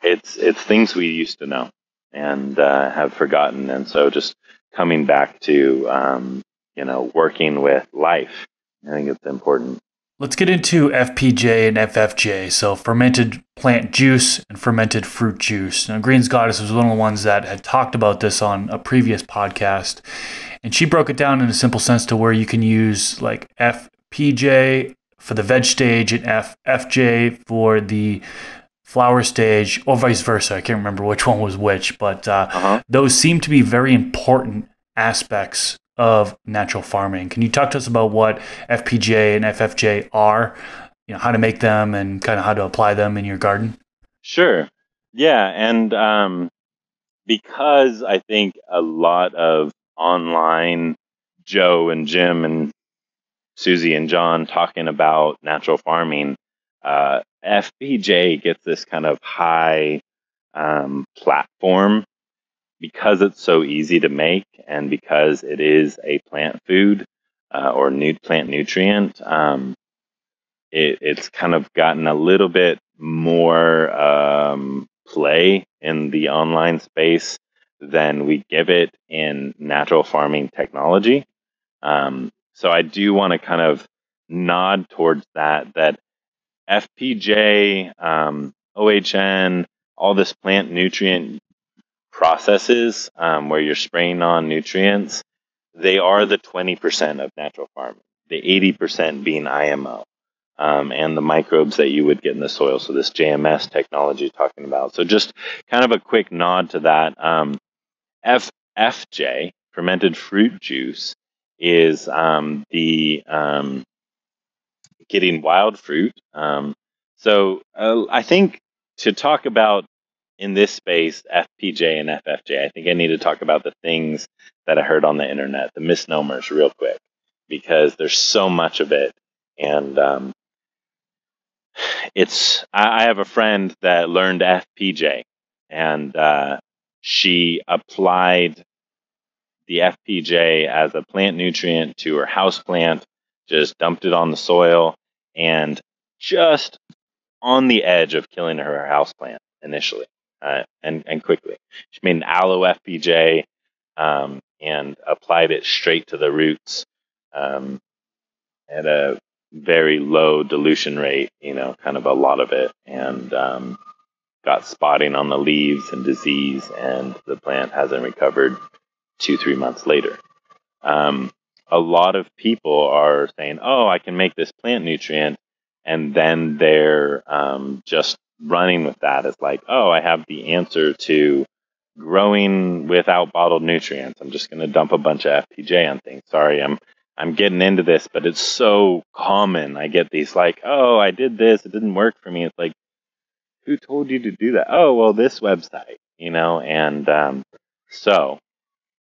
Speaker 2: it's things we used to know and have forgotten. And so just coming back to working with life, I think it's important.
Speaker 1: Let's get into FPJ and FFJ, so fermented plant juice and fermented fruit juice. Now, Green's Goddess was one of the ones that had talked about this on a previous podcast, and she broke it down in a simple sense to where you can use like FPJ for the veg stage and FFJ for the flower stage, or vice versa. I can't remember which one was which, but those seem to be very important aspects of natural farming. Can you talk to us about what FPJ and FFJ are, how to make them and kind of how to apply them in your garden?
Speaker 2: Sure. Yeah. And because I think a lot of online Joe and Jim and Susie and John talking about natural farming, FPJ gets this kind of high platform because it's so easy to make and because it is a plant food or plant nutrient. It's kind of gotten a little bit more play in the online space than we give it in natural farming technology. So I do want to kind of nod towards that FPJ, OHN, all this plant nutrient processes where you're spraying on nutrients, they are the 20% of natural farming, the 80% being IMO, and the microbes that you would get in the soil. So this JMS technology talking about. So just kind of a quick nod to that. FFJ, fermented fruit juice, is the getting wild fruit. So I think to talk about in this space, FPJ and FFJ, I think I need to talk about the things that I heard on the internet, the misnomers real quick, because there's so much of it. And I have a friend that learned FPJ, and she applied the FPJ as a plant nutrient to her house plant, just dumped it on the soil, and just on the edge of killing her house plant initially. And quickly. She made an aloe FPJ and applied it straight to the roots at a very low dilution rate, kind of a lot of it, and got spotting on the leaves and disease, and the plant hasn't recovered 2-3 months later. A lot of people are saying, oh, I can make this plant nutrient, and then they're just running with that as like, oh, I have the answer to growing without bottled nutrients. I'm just going to dump a bunch of FPJ on things. Sorry, I'm getting into this, but it's so common. I get these like, oh, I did this, it didn't work for me. It's like, who told you to do that? Oh, well, this website, and so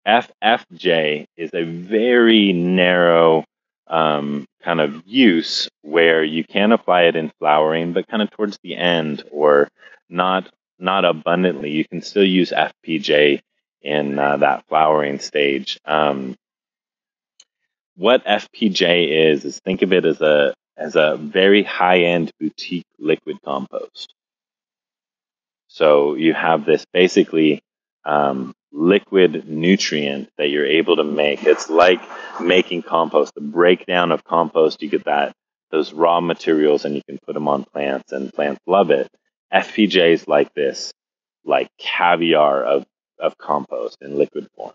Speaker 2: FFJ is a very narrow kind of use where you can apply it in flowering, but kind of towards the end or not abundantly. You can still use FPJ in that flowering stage. What FPJ is think of it as a very high end boutique liquid compost. So you have this basically liquid nutrient that you're able to make. It's like making compost. The breakdown of compost, you get those raw materials, and you can put them on plants, and plants love it. FPJ is like this, like caviar of compost in liquid form.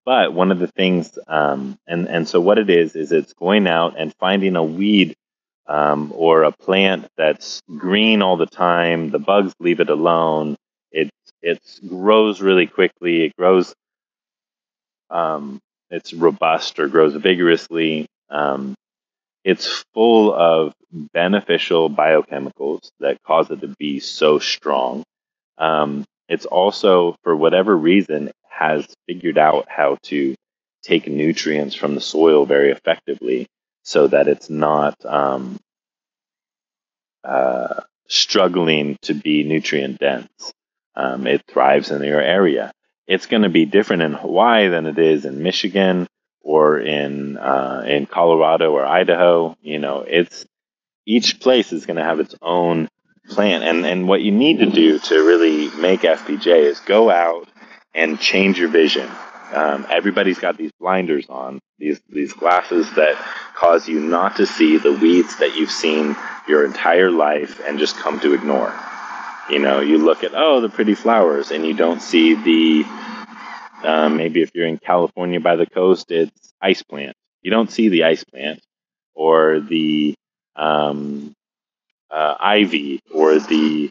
Speaker 2: But one of the things, and so what it is it's going out and finding a weed or a plant that's green all the time. The bugs leave it alone. It grows really quickly. It grows. It's robust or grows vigorously. It's full of beneficial biochemicals that cause it to be so strong. It's also, for whatever reason, has figured out how to take nutrients from the soil very effectively so that it's not struggling to be nutrient dense. It thrives in your area. It's going to be different in Hawaii than it is in Michigan or in Colorado or Idaho. Each place is going to have its own plant, and what you need to do to really make FPJ is go out and change your vision. Everybody's got these blinders on, these glasses that cause you not to see the weeds that you've seen your entire life and just come to ignore. You look at, the pretty flowers, and you don't see maybe if you're in California by the coast, it's ice plant. You don't see the ice plant or the ivy or the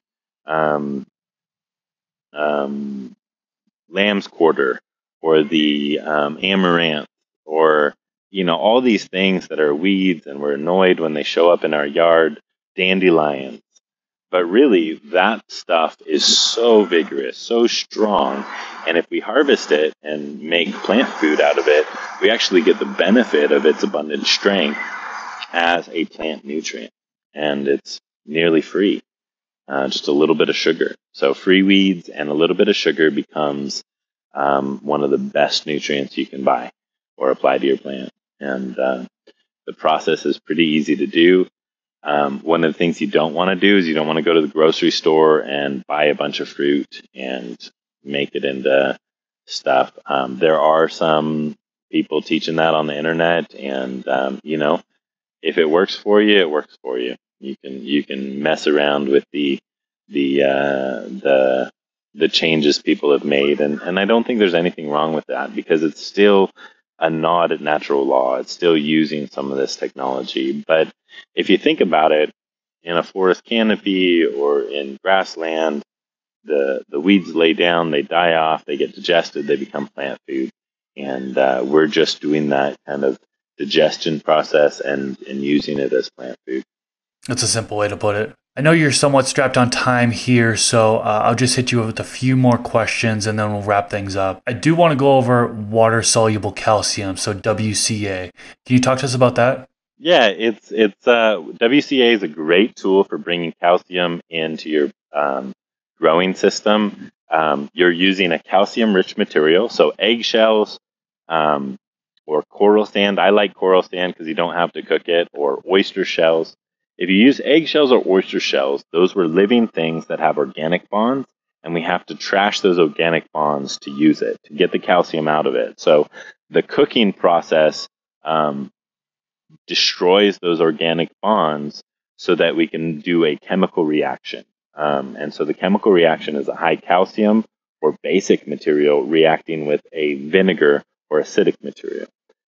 Speaker 2: lamb's quarter or the amaranth or all these things that are weeds, and we're annoyed when they show up in our yard, dandelions. But really, that stuff is so vigorous, so strong, and if we harvest it and make plant food out of it, we actually get the benefit of its abundant strength as a plant nutrient, and it's nearly free. Just a little bit of sugar. So free weeds and a little bit of sugar becomes one of the best nutrients you can buy or apply to your plant. And the process is pretty easy to do. One of the things you don't want to do is you don't want to go to the grocery store and buy a bunch of fruit and make it into stuff. There are some people teaching that on the internet, and if it works for you, it works for you. You can mess around with the changes people have made, and I don't think there's anything wrong with that, because it's still a nod at natural law. It's still using some of this technology. But if you think about it, in a forest canopy or in grassland, the weeds lay down, they die off, they get digested, they become plant food, and we're just doing that kind of digestion process and using it as plant food.
Speaker 1: That's a simple way to put it. I know you're somewhat strapped on time here, so I'll just hit you with a few more questions and then we'll wrap things up. I do want to go over water-soluble calcium, so WCA. Can you talk to us about that?
Speaker 2: Yeah, it's WCA is a great tool for bringing calcium into your growing system. You're using a calcium-rich material, so eggshells or coral sand. I like coral sand because you don't have to cook it, or oyster shells. If you use eggshells or oyster shells, those were living things that have organic bonds, and we have to trash those organic bonds to use it, to get the calcium out of it. So the cooking process destroys those organic bonds so that we can do a chemical reaction. And so the chemical reaction is a high calcium or basic material reacting with a vinegar or acidic material.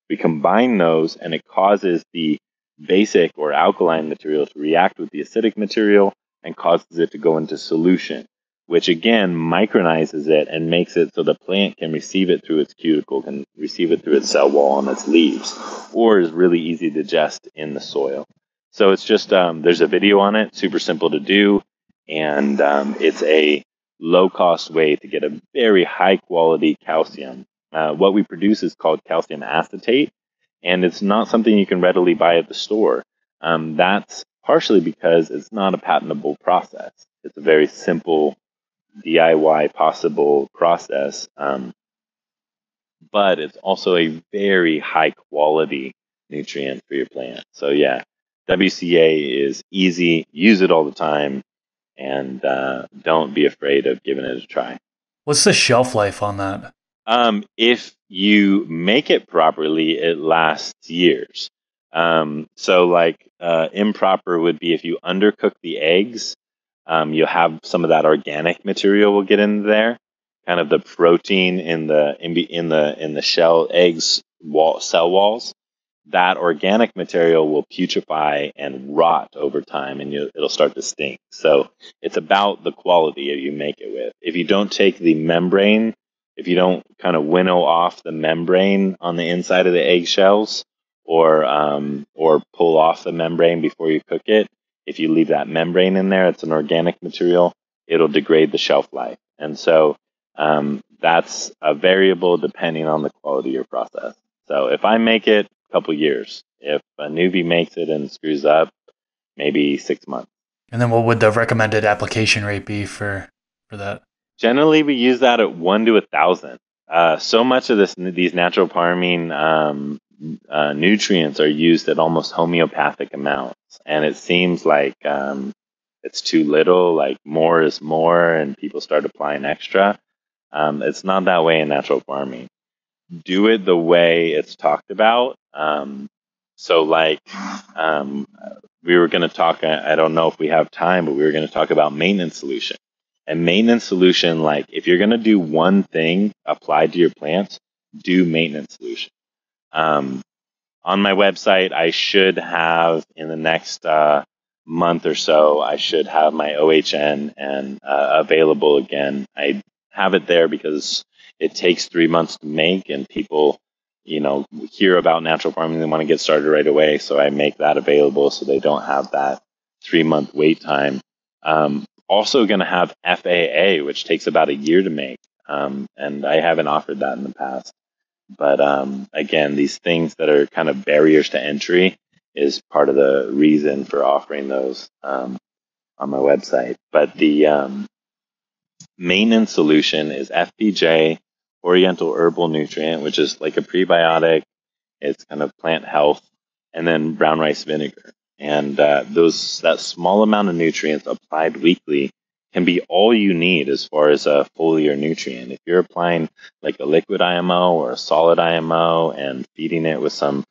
Speaker 2: We combine those and it causes the basic or alkaline material to react with the acidic material and causes it to go into solution, which again micronizes it and makes it so the plant can receive it through its cuticle, can receive it through its cell wall and its leaves, or is really easy to digest in the soil. So it's just, there's a video on it, super simple to do, and it's a low-cost way to get a very high-quality calcium. What we produce is called calcium acetate, and it's not something you can readily buy at the store. That's partially because it's not a patentable process. It's a very simple DIY possible process, but it's also a very high-quality nutrient for your plant. So yeah, WCA is easy, use it all the time, and don't be afraid of giving it a try.
Speaker 1: What's the shelf life on that?
Speaker 2: If you make it properly, it lasts years. So like improper would be if you undercook the eggs, you'll have some of that organic material will get in there, kind of the protein in the shell eggs cell walls. That organic material will putrefy and rot over time, and it'll start to stink. So it's about the quality you make it with. If you don't take the membrane, if you don't kind of winnow off the membrane on the inside of the eggshells, or pull off the membrane before you cook it, if you leave that membrane in there, it's an organic material, it'll degrade the shelf life. And so that's a variable depending on the quality of your process. So if I make it, a couple years. If a newbie makes it and screws up, maybe 6 months.
Speaker 1: And then what would the recommended application rate be for that?
Speaker 2: Generally, we use that at 1 to 1,000. So much of these natural farming nutrients are used at almost homeopathic amounts, and it seems like it's too little. Like more is more, and people start applying extra. It's not that way in natural farming. Do it the way it's talked about. So like we were going to talk, I don't know if we have time, but we were going to talk about maintenance solution. And maintenance solution, like if you're going to do one thing applied to your plants, do maintenance solution. On my website, I should have in the next month or so, I should have my OHN and available again. I have it there because it takes 3 months to make, and people, hear about natural farming. They want to get started right away. So I make that available so they don't have that 3-month wait time. Also going to have FAA, which takes about a year to make. And I haven't offered that in the past. But again, these things that are kind of barriers to entry is part of the reason for offering those on my website. But the maintenance solution is FPJ, Oriental Herbal Nutrient, which is like a prebiotic. It's kind of plant health, and then brown rice vinegar. And that small amount of nutrients applied weekly can be all you need as far as a foliar nutrient. If you're applying like a liquid IMO or a solid IMO and feeding it with some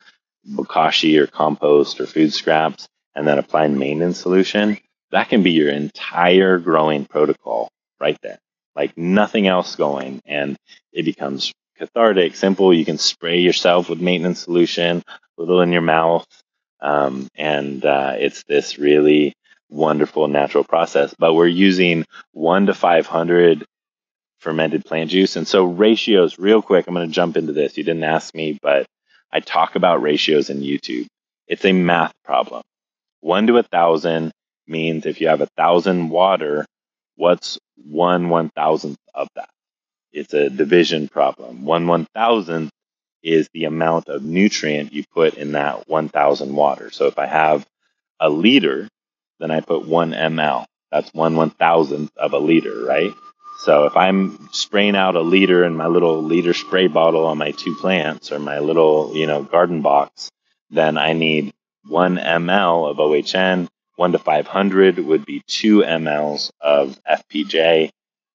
Speaker 2: bokashi or compost or food scraps, and then applying maintenance solution, that can be your entire growing protocol right there. Like nothing else going, and it becomes cathartic, simple. You can spray yourself with maintenance solution, a little in your mouth, and it's this really wonderful natural process. But we're using 1 to 500 fermented plant juice, and so ratios. Real quick, I'm going to jump into this. You didn't ask me, but I talk about ratios in YouTube. It's a math problem. 1 to 1,000 means if you have 1,000 water, what's 1/1000th of that? It's a division problem. 1/1000th is the amount of nutrient you put in that 1,000 water. So if I have a liter, then I put 1 ml. That's 1/1000th of a liter, right? So if I'm spraying out a liter in my little liter spray bottle on my 2 plants or my little, garden box, then I need 1 ml of OHN. 1 to 500 would be 2 mLs of FPJ,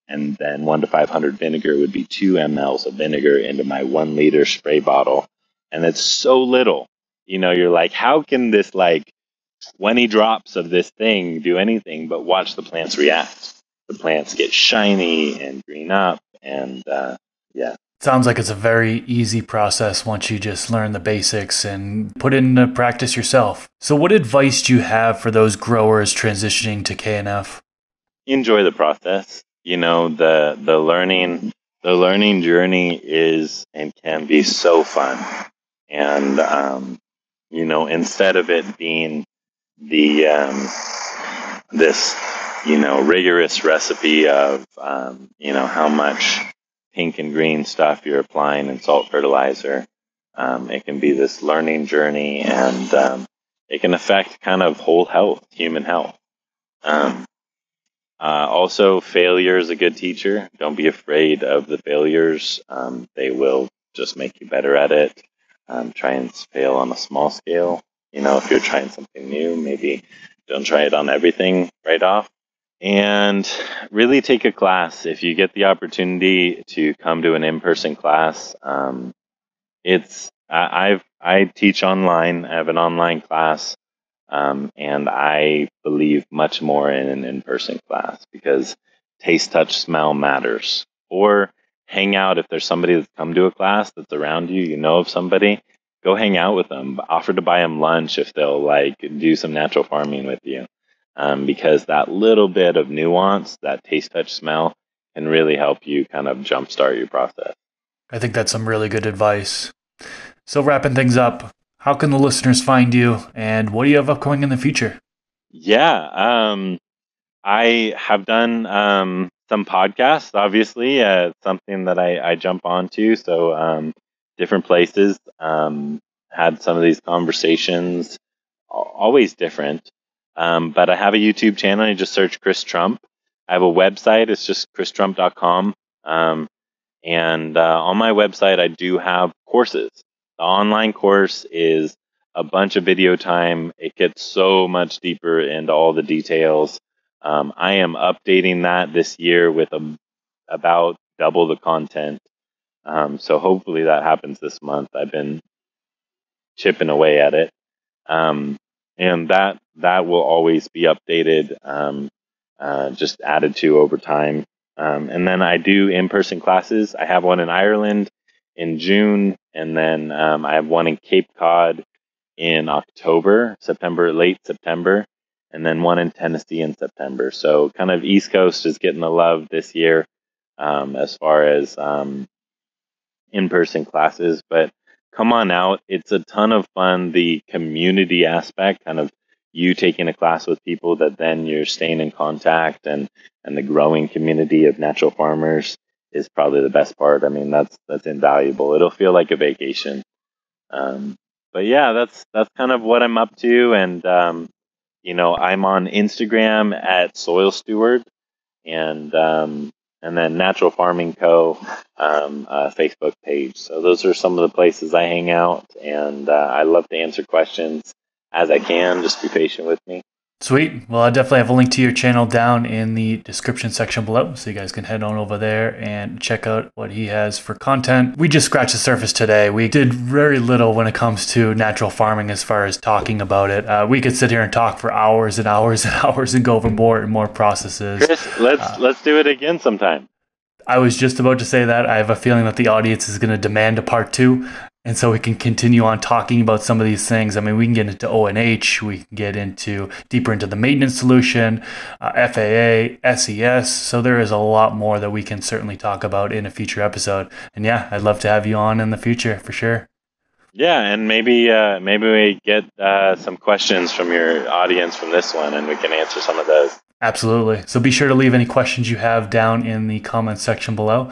Speaker 2: and then 1 to 500 vinegar would be 2 mLs of vinegar into my 1 liter spray bottle. And it's so little. You're like, how can this 20 drops of this thing do anything but watch the plants react? the plants get shiny and green up, and yeah.
Speaker 1: Sounds like it's a very easy process once you just learn the basics and put it into practice yourself. So what advice do you have for those growers transitioning to KNF?
Speaker 2: Enjoy the process. The learning journey is and can be so fun. And instead of it being the this rigorous recipe of how much pink and green stuff you're applying in salt fertilizer, it can be this learning journey, and it can affect kind of whole health, human health. Also, failure is a good teacher. Don't be afraid of the failures. They will just make you better at it. Try and fail on a small scale. If you're trying something new, maybe don't try it on everything right off. And really take a class. If you get the opportunity to come to an in-person class, I teach online. I have an online class, and I believe much more in an in-person class because taste, touch, smell matters. Or hang out if there's somebody that's come to a class that's around you. You know of somebody, go hang out with them. Offer to buy them lunch if they'll do some natural farming with you. Because that little bit of nuance, that taste, touch, smell, can really help you kind of jumpstart your process.
Speaker 1: I think that's some really good advice. So wrapping things up, how can the listeners find you, and what do you have upcoming in the future?
Speaker 2: Yeah, I have done some podcasts, obviously, something that I jump onto. So different places, had some of these conversations, always different. But I have a YouTube channel. You just search Chris Trump. I have a website. It's just christrump.com. And on my website, I do have courses. The online course is a bunch of video time. It gets so much deeper into all the details. I am updating that this year with about double the content. So hopefully that happens this month. I've been chipping away at it. And that will always be updated, just added to over time. And then I do in-person classes. I have one in Ireland in June, and then I have one in Cape Cod in September, late September, and then one in Tennessee in September. So kind of East Coast is getting the love this year as far as in-person classes, but come on out. It's a ton of fun. The community aspect, kind of you taking a class with people that then you're staying in contact, and the growing community of natural farmers is probably the best part. I mean, that's invaluable. It'll feel like a vacation. But yeah, that's kind of what I'm up to. And, I'm on Instagram at Soil Steward, and then Natural Farming Co. Facebook page. So those are some of the places I hang out, and I love to answer questions as I can. Just be patient with me.
Speaker 1: Sweet. Well, I definitely have a link to your channel down in the description section below, so you guys can head on over there and check out what he has for content. We just scratched the surface today. We did very little when it comes to natural farming as far as talking about it. We could sit here and talk for hours and hours and hours and go over more and more processes.
Speaker 2: Chris, let's do it again sometime.
Speaker 1: I was just about to say that. I have a feeling that the audience is going to demand a part 2. And so we can continue on talking about some of these things. I mean, we can get into ONH, we can get deeper into the maintenance solution, FAA, SES. So there is a lot more that we can certainly talk about in a future episode. And yeah, I'd love to have you on in the future for sure.
Speaker 2: Yeah, and maybe we get some questions from your audience from this one, and we can answer some of those.
Speaker 1: Absolutely. So be sure to leave any questions you have down in the comments section below.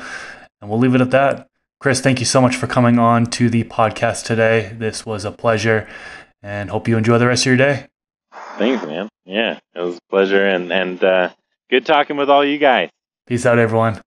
Speaker 1: And we'll leave it at that. Chris, thank you so much for coming on to the podcast today. This was a pleasure, and hope you enjoy the rest of your day.
Speaker 2: Thanks, man. Yeah, it was a pleasure, and good talking with all you guys.
Speaker 1: Peace out, everyone.